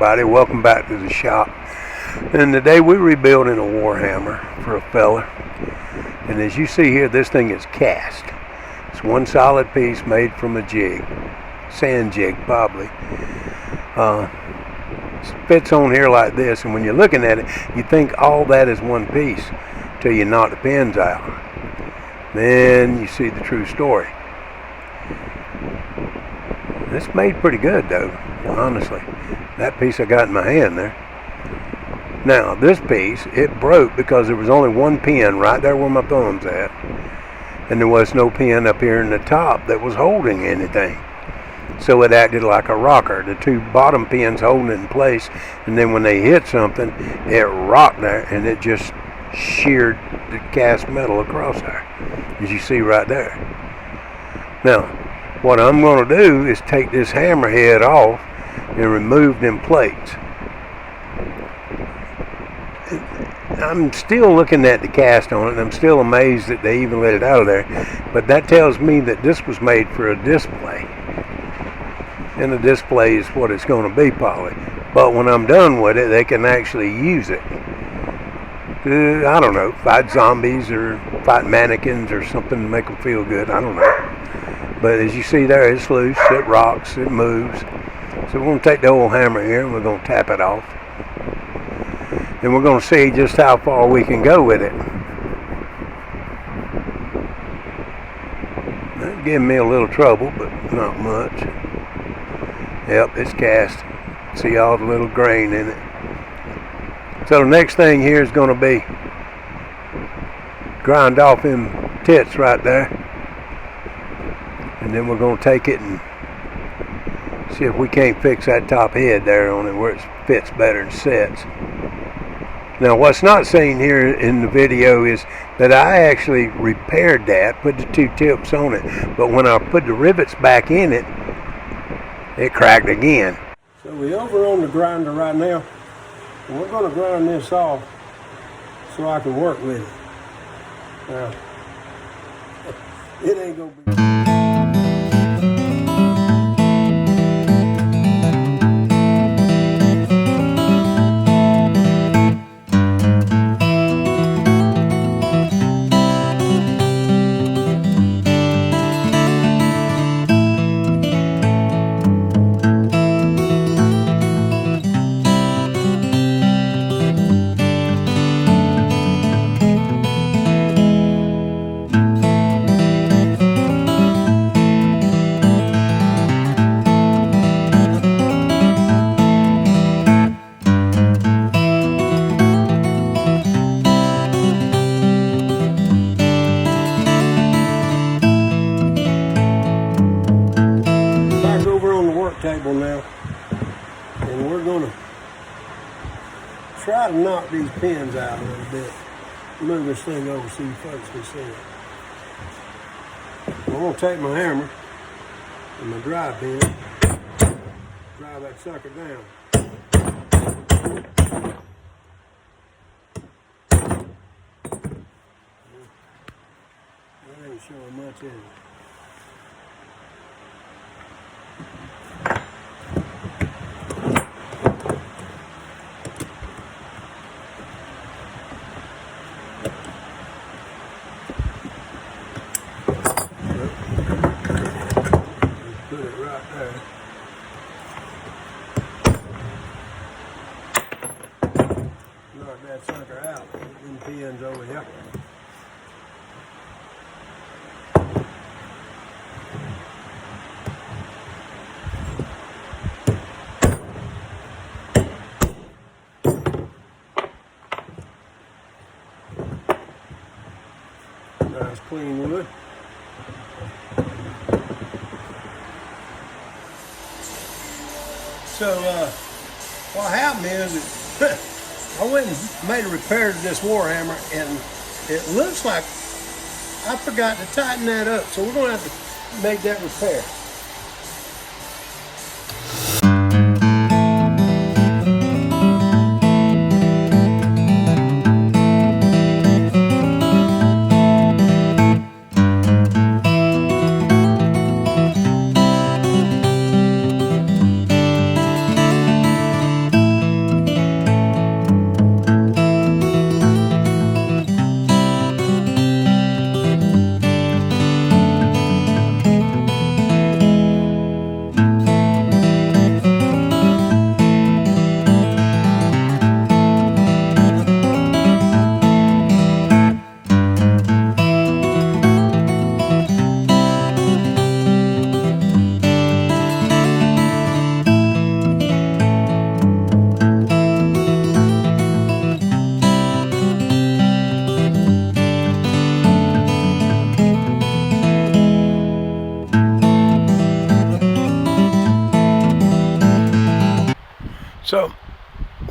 everybody, welcome back to the shop. And today we're rebuilding a WarHammer for a fella. And as you see here, this thing is cast. It's one solid piece made from a jig, sand jig probably. It fits on here like this, and when you're looking at it, you think all that is one piece till you knock the pins out. Then you see the true story. It's made pretty good though, honestly. That piece I got in my hand there. Now this piece, it broke because there was only one pin right there where my thumb's at, and there was no pin up here in the top that was holding anything. So it acted like a rocker, the two bottom pins holding it in place, and then when they hit something, it rocked there and it just sheared the cast metal across there, as you see right there. Now what I'm going to do is take this hammer head off and remove them plates. I'm still looking at the cast on it, and I'm still amazed that they even let it out of there. But that tells me that this was made for a display. And the display is what it's going to be probably. But when I'm done with it, they can actually use it. I don't know, fight zombies or fight mannequins or something to make them feel good. I don't know. But as you see there, it's loose, it rocks, it moves. So we're going to take the old hammer here and we're going to tap it off. And we're going to see just how far we can go with it. That gave me a little trouble, but not much. Yep, it's cast. See all the little grain in it. So the next thing here is going to be grind off them tits right there. And then we're going to take it and see if we can't fix that top head there on it where it fits better and sets. Now what's not seen here in the video is that I actually repaired that, put the two tips on it, but when I put the rivets back in it, it cracked again. So we're over on the grinder right now, and we're going to grind this off so I can work with it. Now, it ain't going to be... table now, and we're going to try to knock these pins out a little bit. Move this thing over so you folks can see it. I'm going to take my hammer and my drive pin, drive that sucker down. That ain't showing much, is it? Put it right there. Knock that sucker out. Put them pins over here. Nice clean wood. So what happened is I went and made a repair to this WarHammer, and it looks like I forgot to tighten that up. So we're going to have to make that repair. So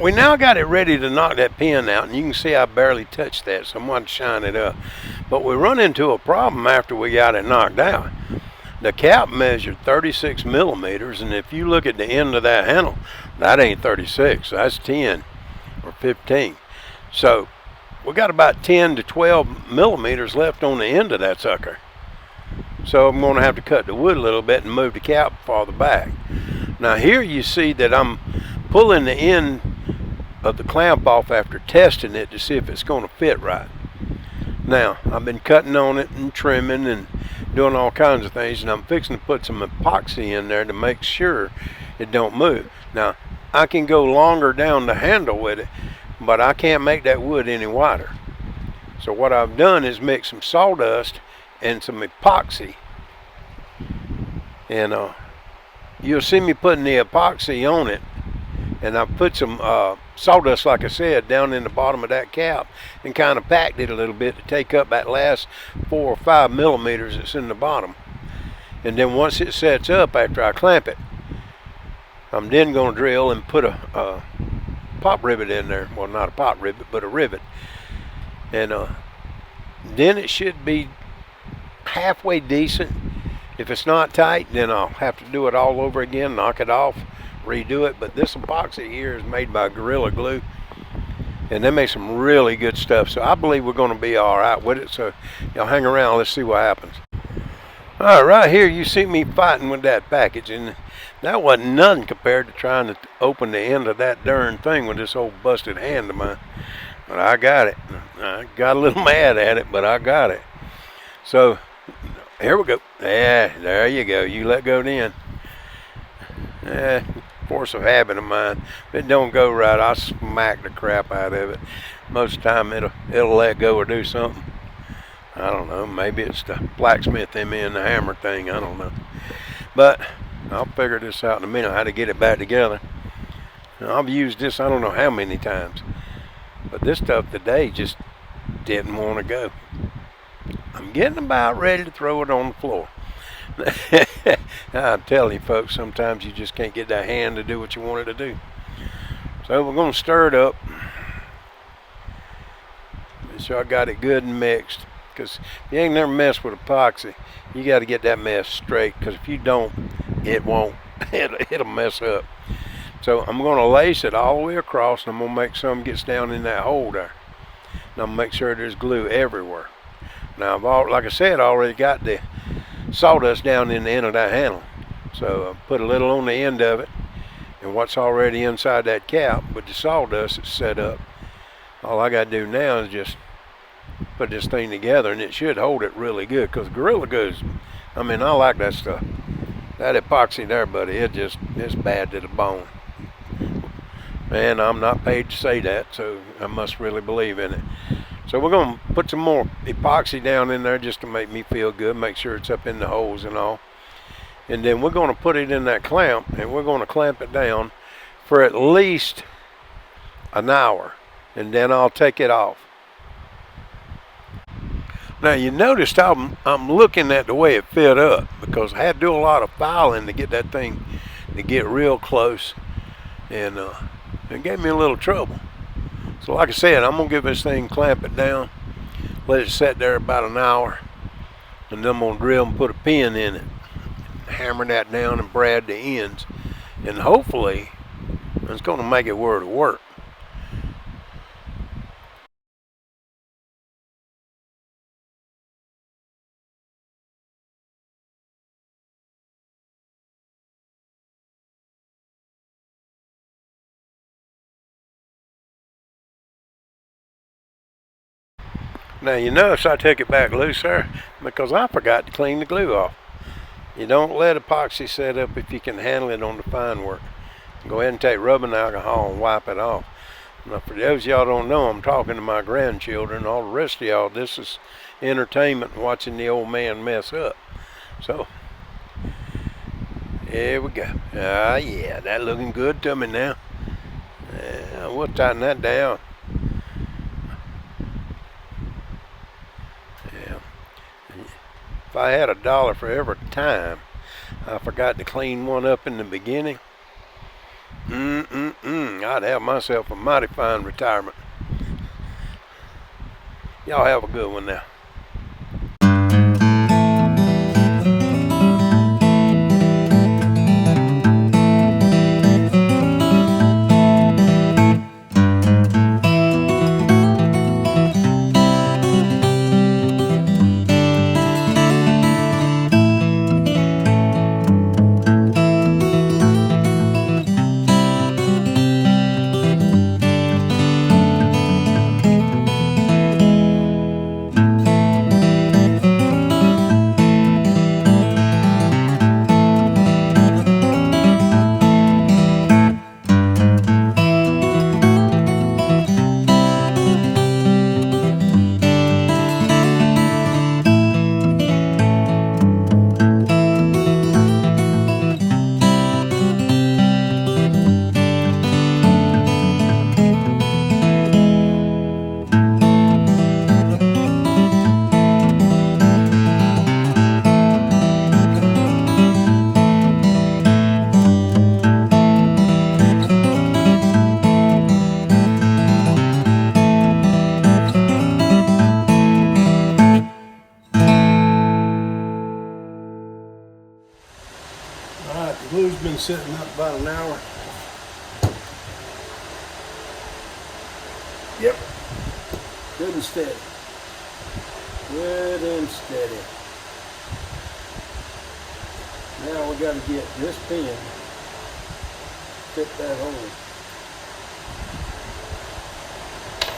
we now got it ready to knock that pin out, and you can see I barely touched that, so I'm going to shine it up. But we run into a problem after we got it knocked out. The cap measured 36 millimeters, and if you look at the end of that handle, that ain't 36, that's 10 or 15. So we got about 10 to 12 millimeters left on the end of that sucker. So I'm going to have to cut the wood a little bit and move the cap farther back. Now here you see that I'm pulling the end of the clamp off after testing it to see if it's going to fit right. Now I've been cutting on it and trimming and doing all kinds of things, and I'm fixing to put some epoxy in there to make sure it don't move. Now I can go longer down the handle with it, but I can't make that wood any wider. So what I've done is mix some sawdust and some epoxy, and you'll see me putting the epoxy on it, and I put some sawdust, like I said, down in the bottom of that cap and kind of packed it a little bit to take up that last 4 or 5 millimeters that's in the bottom. And then once it sets up after I clamp it, I'm then going to drill and put a pop rivet in there. Well, not a pop rivet, but a rivet. And then it should be halfway decent. If it's not tight, then I'll have to do it all over again, knock it off, redo it. But this epoxy here is made by Gorilla Glue, and they make some really good stuff. So I believe we're going to be all right with it. So y'all hang around, let's see what happens. All right, here you see me fighting with that package, and that wasn't nothing compared to trying to open the end of that darn thing with this old busted hand of mine. But I got it. I got a little mad at it, but I got it. So here we go. Yeah, there you go. You let go then. Force of habit of mine. If it don't go right, I'll smack the crap out of it. Most of the time it'll let go or do something. I don't know. Maybe it's the blacksmith in me and the hammer thing. I don't know. But I'll figure this out in a minute, how to get it back together. Now, I've used this I don't know how many times. But this stuff today just didn't want to go. I'm getting about ready to throw it on the floor. I'm telling you folks, sometimes you just can't get that hand to do what you want it to do. So we're going to stir it up. Make sure I got it good and mixed. Because if you ain't never messed with epoxy, you got to get that mess straight. Because if you don't, it won't. It'll mess up. So I'm going to lace it all the way across, and I'm going to make some gets down in that hole there. And I'm going to make sure there's glue everywhere. Now, like I said, I already got the sawdust down in the end of that handle. So I put a little on the end of it, and what's already inside that cap with the sawdust that's set up, all I got to do now is just put this thing together, and it should hold it really good, because Gorilla Glue, I mean, I like that stuff. That epoxy there, buddy, it's bad to the bone. Man, I'm not paid to say that, so I must really believe in it. So we're going to put some more epoxy down in there just to make me feel good, make sure it's up in the holes and all. And then we're going to put it in that clamp, and we're going to clamp it down for at least an hour, and then I'll take it off. Now you noticed I'm looking at the way it fit up, because I had to do a lot of filing to get that thing to get real close, and it gave me a little trouble. So like I said, I'm going to give this thing, clamp it down, let it set there about an hour, and then I'm going to drill and put a pin in it, hammer that down and brad the ends, and hopefully it's going to make it where it'll work. Now you notice I took it back loose there because I forgot to clean the glue off. You don't let epoxy set up if you can handle it on the fine work. Go ahead and take rubbing alcohol and wipe it off. Now for those of y'all don't know, I'm talking to my grandchildren. All the rest of y'all, this is entertainment, watching the old man mess up. So here we go. Yeah, that looking good to me now. We'll tighten that down. If I had $1 for every time I forgot to clean one up in the beginning, I'd have myself a mighty fine retirement. Y'all have a good one now. Alright, the glue's been sitting up about an hour. Yep, good and steady. Good and steady. Now we got to get this pin, fit that hole.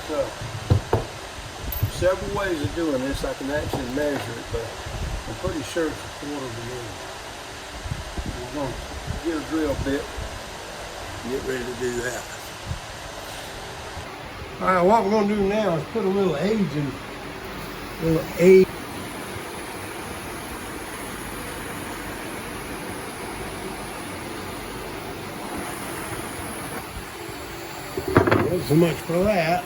So, several ways of doing this. I can actually measure it, but I'm pretty sure it's a quarter of an inch. I'm going to get a drill bit and get ready to do that. Alright, what we're going to do now is put a little agent, Not so much for that.